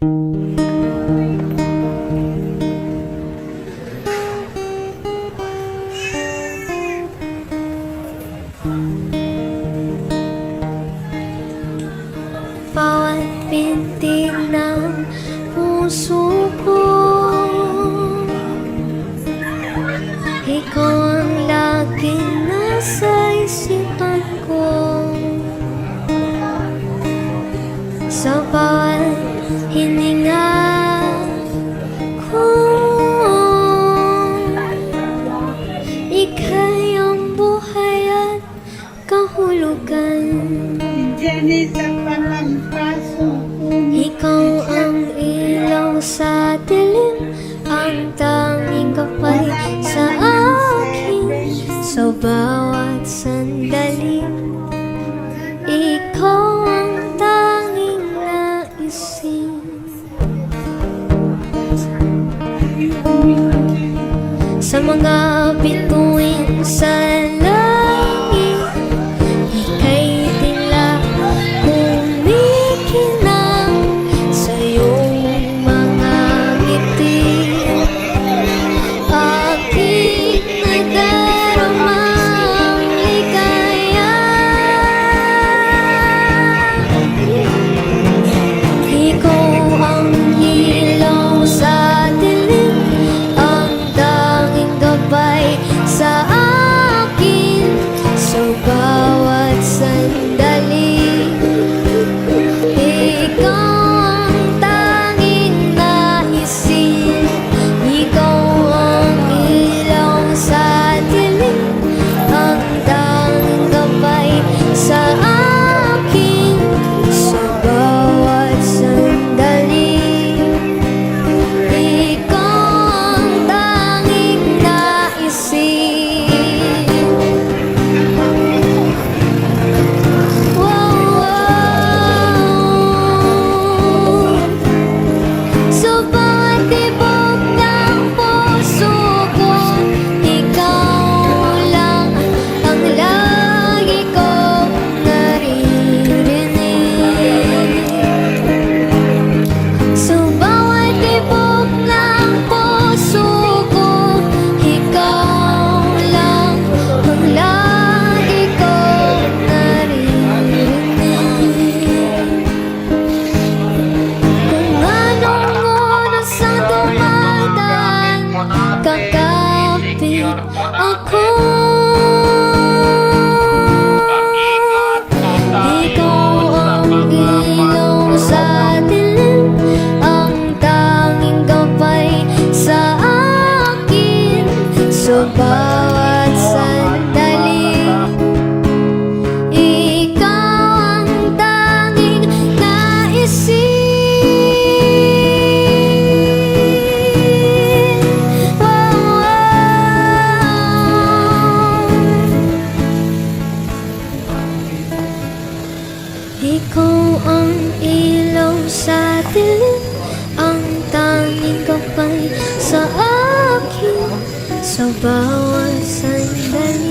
Bawat pintig ng puso ko, ikaw ang laging nasa isipan ko. Sa bawat hininga ko, ika'y ang buhay at kahulugan. Ikaw ang ilaw sa dilim, ang tanging kapay sa akin. Sa bawat sandali, ikaw ang tanging naisin. Sa mga bituin sa langit, ika'y tila kumikinang sa iyong mga ngiti. Aking nagdaramang ligaya, ikaw ang ilaw sa dilim, ang tanging gabay sa akin. Sa bawat sandali, ikaw ang tanging naisin. Ikaw ang ilaw sa dilim, ang tanging gabay sa akin. Sa bawat sandali, ikaw ang tanging naisin. Sa bawat tibok ng puso ko, ikaw lang ang lagi kong naririnig. Sa bawat tibok ng puso ko, ikaw lang ang lagi kong naririnig. Kung anong oras ang dumadaan, kakapit ako. Ikaw ang ilaw sa dilim, ang tanging gabay sa akin. Sa bawat sandali, ikaw ang tanging naisin. Ikaw ang ilaw sa dilim, ang tanging gabay sa akin. Sa bawat sandali,